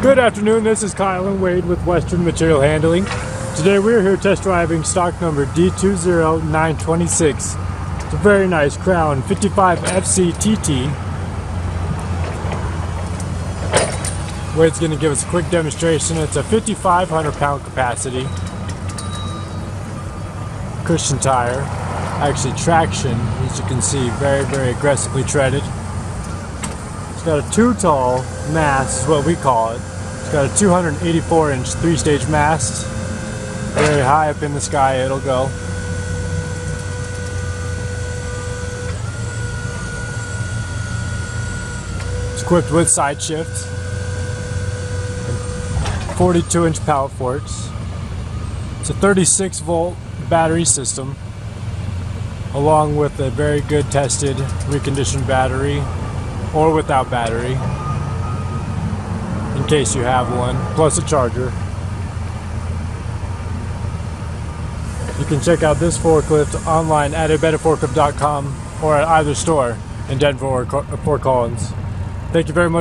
Good afternoon, this is Kyle and Wade with Western Material Handling. Today we're here test driving stock number D20926. It's a very nice Crown 55 FC TT. Wade's going to give us a quick demonstration. It's a 5,500 pound capacity. Cushion tire. Actually traction, as you can see, very aggressively treaded. It's got a two-tall mast, is what we call it. It's got a 284-inch three-stage mast. Very high up in the sky it'll go. It's equipped with side shift, 42-inch pallet forks. It's a 36-volt battery system, along with a very good tested reconditioned battery, or without battery, in case you have one, plus a charger. You can check out this forklift online at abetaforklift.com or at either store in Denver or Fort Collins. Thank you very much.